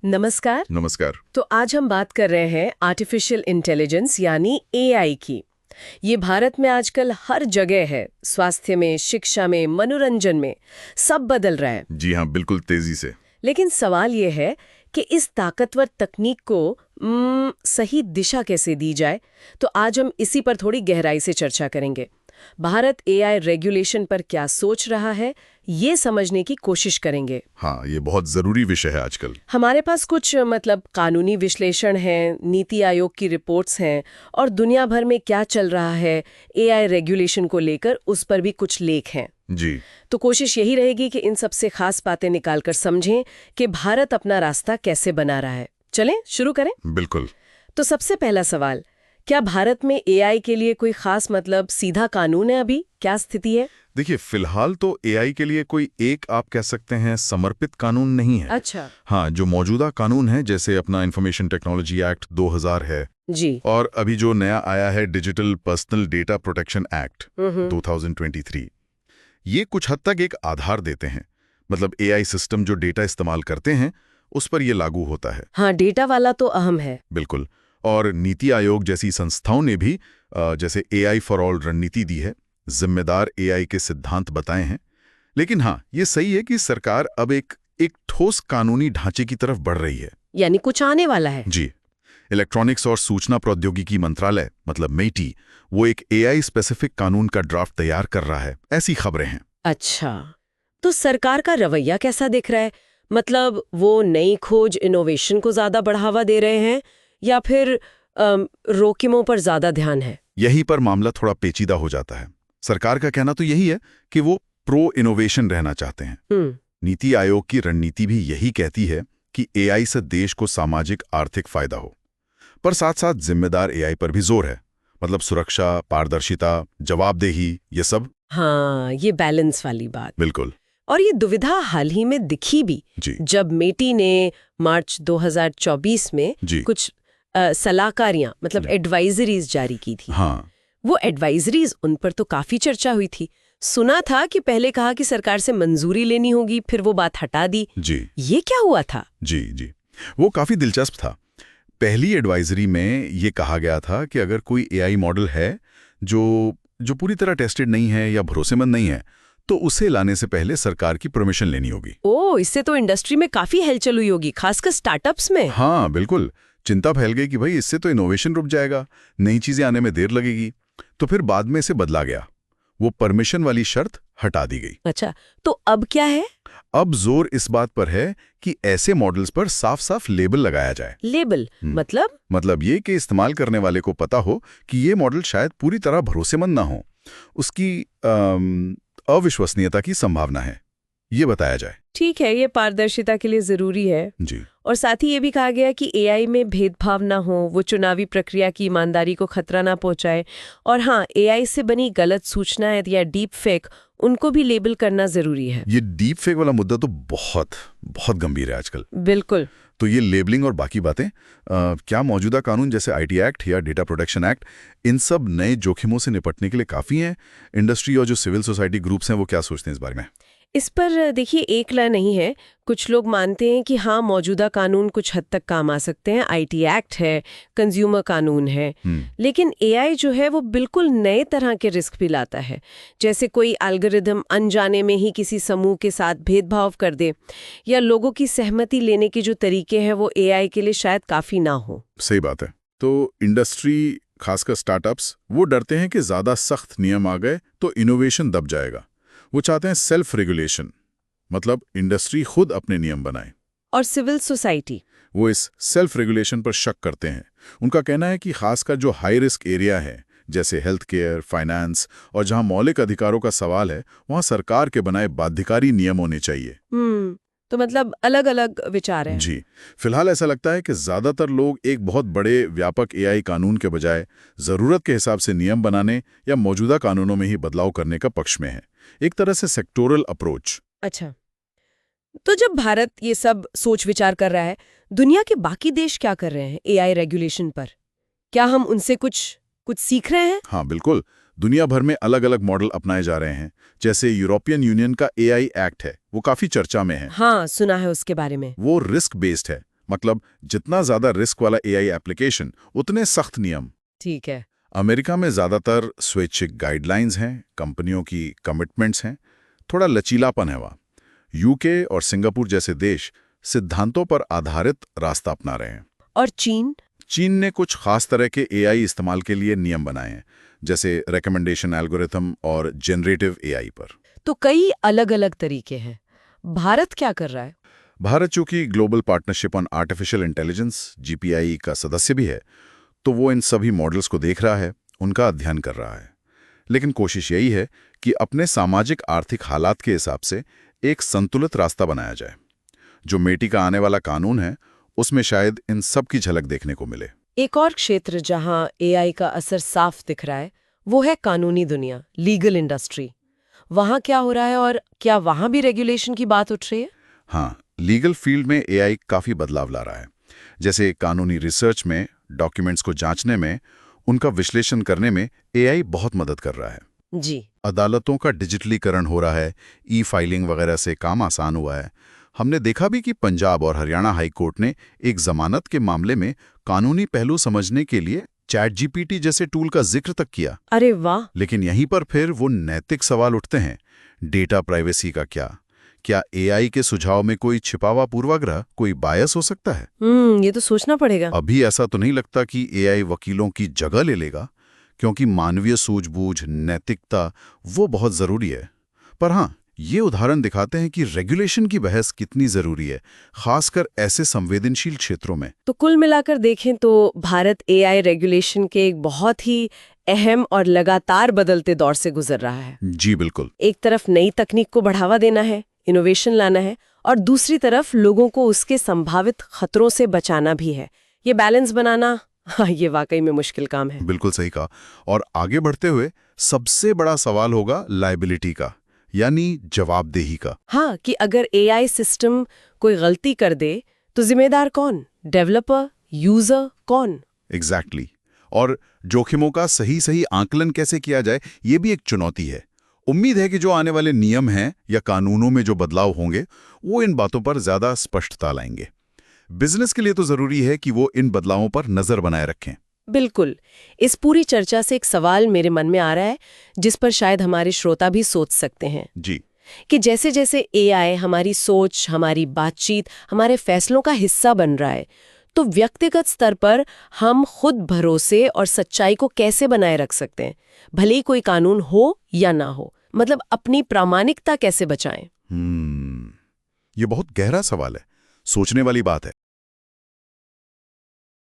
नमस्कार। नमस्कार। तो आज हम बात कर रहे हैं आर्टिफिशियल इंटेलिजेंस यानी एआई की। ये भारत में आजकल हर जगह है, स्वास्थ्य में, शिक्षा में, मनोरंजन में, सब बदल रहा है। जी हाँ, बिल्कुल तेजी से। लेकिन सवाल ये है कि इस ताकतवर तकनीक को सही दिशा कैसे दी जाए। तो आज हम इसी पर थोड़ी गहराई से चर्चा करेंगे। भारत एआई रेगुलेशन पर क्या सोच रहा है, ये समझने की कोशिश करेंगे। हाँ, ये बहुत जरूरी विषय है आजकल। हमारे पास कुछ कानूनी विश्लेषण हैं, नीति आयोग की रिपोर्ट्स हैं और दुनिया भर में क्या चल रहा है एआई रेगुलेशन को लेकर, उस पर भी कुछ लेख हैं। जी। तो कोशिश यही रहेगी कि इन सबसे खास बातें निकालकर समझें कि भारत अपना रास्ता कैसे बना रहा है। चलें शुरू करें। बिल्कुल। तो सबसे पहला सवाल, क्या भारत में एआई के लिए कोई खास सीधा कानून है? अभी क्या स्थिति है? देखिए, फिलहाल तो एआई के लिए कोई एक आप कह सकते हैं समर्पित कानून नहीं है। अच्छा। हाँ, जो मौजूदा कानून है जैसे अपना इंफॉर्मेशन टेक्नोलॉजी एक्ट 2000 है जी। और अभी जो नया आया है digital personal data protection act 2023, ये कुछ हद तक एक आधार देते हैं। मतलब एआई सिस्टम जो डेटा इस्तेमाल करते हैं उस पर ये लागू होता है। हाँ, डेटा वाला तो अहम है। बिल्कुल। और नीति आयोग जैसी संस्थाओं ने भी जैसे एआई फॉर ऑल रणनीति दी है, जिम्मेदार एआई के सिद्धांत बताए हैं। लेकिन हाँ, ये सही है कि सरकार अब एक ठोस कानूनी ढांचे की तरफ बढ़ रही है। यानी कुछ आने वाला है। जी। इलेक्ट्रॉनिक्स और सूचना प्रौद्योगिकी मंत्रालय मतलब मेटी, वो एक एआई स्पेसिफिक कानून का ड्राफ्ट तैयार कर रहा है, ऐसी खबरें हैं। अच्छा, तो सरकार का रवैया कैसा दिख रहा है? मतलब वो नई खोज इनोवेशन को ज्यादा बढ़ावा दे रहे हैं या फिर रोकिमों पर ज्यादा ध्यान है? यहीं पर मामला थोड़ा पेचीदा हो जाता है। सरकार का कहना तो यही है कि वो प्रो इनोवेशन रहना चाहते हैं। नीति आयोग की रणनीति भी यही कहती है कि एआई से देश को सामाजिक आर्थिक फायदा हो, पर साथ साथ जिम्मेदार एआई पर भी जोर है। मतलब सुरक्षा, पारदर्शिता, जवाबदेही, ये सब। हाँ, ये बैलेंस वाली बात। बिल्कुल। और ये दुविधा हाल ही में दिखी भी, जब मेटी ने मार्च 2024 में कुछ सलाहकारियां एडवाइजरीज जारी की थी। हाँ। वो एडवाइजरीज, उन पर तो काफी चर्चा हुई थी। सुना था कि पहले कहा कि सरकार से मंजूरी लेनी होगी, फिर वो बात हटा दी। जी। ये क्या हुआ था? जी, वो काफी दिलचस्प था। पहली एडवाइजरी में ये कहा गया था कि अगर कोई एआई मॉडल है जो पूरी तरह टेस्टेड नहीं है या भरोसेमंद नहीं है, तो उसे लाने से पहले सरकार की परमिशन लेनी होगी। इससे तो इंडस्ट्री में काफी हलचल हुई होगी, खासकर स्टार्टअप्स में। हाँ, बिल्कुल। चिंता फैल गई कि भाई इससे तो इनोवेशन रुक जाएगा, नई चीजें आने में देर लगेगी। तो फिर बाद में इसे बदला गया, वो परमिशन वाली शर्त हटा दी गई। अच्छा, तो अब क्या है? अब जोर इस बात पर है कि ऐसे मॉडल्स पर साफ साफ लेबल लगाया जाए। लेबल मतलब ये कि इस्तेमाल करने वाले को पता हो कि ये मॉडल शायद पूरी तरह भरोसेमंद ना हो, उसकी अविश्वसनीयता की संभावना है, ये बताया जाए। ठीक है, ये पारदर्शिता के लिए जरूरी है। जी। और साथ ही ये भी कहा गया कि एआई में भेदभाव ना हो, वो चुनावी प्रक्रिया की ईमानदारी को खतरा ना पहुंचाए। और हाँ, एआई से बनी गलत सूचनाएं या डीप फेक, उनको भी लेबल करना जरूरी है। ये डीप फेक वाला मुद्दा तो बहुत बहुत गंभीर है आजकल। बिल्कुल। तो ये लेबलिंग और बाकी बातें क्या मौजूदा कानून जैसे आईटी एक्ट या डेटा प्रोटेक्शन एक्ट, इन सब नए जोखिमों से निपटने के लिए काफी हैं? इंडस्ट्री और जो सिविल सोसाइटी ग्रुप्स हैं वो क्या सोचते हैं इस बारे में? इस पर देखिए, एक ला नहीं है। कुछ लोग मानते हैं कि हाँ, मौजूदा कानून कुछ हद तक काम आ सकते हैं। आईटी एक्ट है, कंज्यूमर कानून है, लेकिन एआई जो है वो बिल्कुल नए तरह के रिस्क भी लाता है। जैसे कोई एल्गोरिदम अनजाने में ही किसी समूह के साथ भेदभाव कर दे, या लोगों की सहमति लेने के जो तरीके हैं वो एआई के लिए शायद काफी ना हो। सही बात है। तो इंडस्ट्री, खासकर स्टार्टअप्स, वो डरते हैं कि ज्यादा सख्त नियम आ गए तो इनोवेशन दब जाएगा। वो चाहते हैं सेल्फ रेगुलेशन, मतलब इंडस्ट्री खुद अपने नियम बनाए। और सिविल सोसाइटी, वो इस सेल्फ रेगुलेशन पर शक करते हैं। उनका कहना है कि खासकर जो हाई रिस्क एरिया है जैसे हेल्थ केयर, फाइनेंस और जहां मौलिक अधिकारों का सवाल है, वहां सरकार के बनाए बाध्यकारी नियम होने चाहिए। तो अलग अलग विचार हैं। जी। फिलहाल ऐसा लगता है कि ज्यादातर लोग एक बहुत बड़े व्यापक एआई कानून के बजाय जरूरत के हिसाब से नियम बनाने या मौजूदा कानूनों में ही बदलाव करने का पक्ष में है। एक तरह से सेक्टोरल अप्रोच। अच्छा, तो जब भारत ये सब सोच विचार कर रहा है, दुनिया के बाकी देश क्या कर रहे हैं एआई रेगुलेशन पर? क्या हम उनसे कुछ सीख रहे हैं? हाँ, बिल्कुल। दुनिया भर में अलग अलग मॉडल अपनाए जा रहे हैं। जैसे यूरोपियन यूनियन का एआई एक्ट है, वो काफी चर्चा में है। हाँ, सुना है उसके बारे में। वो रिस्क बेस्ड है, मतलब जितना ज्यादा रिस्क वाला एआई एप्लीकेशन उतने सख्त नियम। ठीक है। अमेरिका में ज्यादातर स्वैच्छिक गाइडलाइंस हैं, कंपनियों की कमिटमेंट्स हैं, थोड़ा लचीलापन है वहाँ। यूके और सिंगापुर जैसे देश सिद्धांतों पर आधारित रास्ता अपना रहे हैं। और चीन? चीन ने कुछ खास तरह के एआई इस्तेमाल के लिए नियम बनाए हैं, जैसे रिकमेंडेशन एल्गोरिथम और जनरेटिव एआई पर। तो कई अलग अलग तरीके हैं। भारत क्या कर रहा है? भारत चूंकि global partnership on artificial intelligence GPI का सदस्य भी है, तो वो इन सभी मॉडल्स को देख रहा है, उनका अध्ययन कर रहा है। लेकिन कोशिश यही है कि अपने सामाजिक आर्थिक हालात के हिसाब से एक संतुलित रास्ता बनाया जाए। जो मेटी का आने वाला कानून है, उसमें शायद इन सब की झलक देखने को मिले। एक और क्षेत्र जहां एआई का असर साफ दिख रहा है वो है कानूनी दुनिया, लीगल इंडस्ट्री। वहां क्या हो रहा है और क्या वहां भी रेगुलेशन की बात उठ रही है? हाँ, लीगल फील्ड में एआई काफी बदलाव ला रहा है। जैसे कानूनी रिसर्च में, डॉक्यूमेंट्स को जांचने में, उनका विश्लेषण करने में एआई बहुत मदद कर रहा है। जी। अदालतों का डिजिटलीकरण हो रहा है, ई फाइलिंग वगैरह से काम आसान हुआ है। हमने देखा भी कि पंजाब और हरियाणा हाई कोर्ट ने एक जमानत के मामले में कानूनी पहलू समझने के लिए चैट जीपीटी जैसे टूल का जिक्र तक किया। अरे वाह! लेकिन यहीं पर फिर वो नैतिक सवाल उठते हैं। डेटा प्राइवेसी का क्या एआई के सुझाव में कोई छिपा हुआ पूर्वाग्रह, कोई बायस हो सकता है? ये तो सोचना पड़ेगा। अभी ऐसा तो नहीं लगता कि एआई वकीलों की जगह ले लेगा, क्योंकि मानवीय सूझबूझ, नैतिकता वो बहुत जरूरी है। पर हाँ, ये उदाहरण दिखाते हैं कि रेगुलेशन की बहस कितनी जरूरी है, खासकर ऐसे संवेदनशील क्षेत्रों में। तो कुल मिलाकर देखें तो भारत एआई रेगुलेशन के एक बहुत ही अहम और लगातार बदलते दौर से गुजर रहा है। जी बिल्कुल। एक तरफ नई तकनीक को बढ़ावा देना है, इनोवेशन लाना है, और दूसरी तरफ लोगों को उसके संभावित खतरों से बचाना भी है। ये बैलेंस बनाना, हाँ, ये वाकई में मुश्किल काम है। बिल्कुल सही कहा। और आगे बढ़ते हुए सबसे बड़ा सवाल होगा लायबिलिटी का, यानी जवाबदेही का। हाँ, कि अगर एआई सिस्टम कोई गलती कर दे तो जिम्मेदार कौन? डेवलपर, यूजर, कौन? एग्जैक्टली। और जोखिमों का सही आंकलन कैसे किया जाए, ये भी एक चुनौती है। उम्मीद है कि जो आने वाले नियम हैं या कानूनों में जो बदलाव होंगे, वो इन बातों पर ज्यादा स्पष्टता लाएंगे। बिजनेस के लिए तो जरूरी है कि वो इन बदलावों पर नजर बनाए रखें। बिल्कुल। इस पूरी चर्चा से एक सवाल मेरे मन में आ रहा है, जिस पर शायद हमारे श्रोता भी सोच सकते हैं। जी। कि जैसे जैसे एआई हमारी सोच, हमारी बातचीत, हमारे फैसलों का हिस्सा बन रहा है, तो व्यक्तिगत स्तर पर हम खुद भरोसे और सच्चाई को कैसे बनाए रख सकते हैं, भले ही कोई कानून हो या ना हो? मतलब अपनी प्रामाणिकता कैसे बचाएं? ये बहुत गहरा सवाल है, सोचने वाली बात है।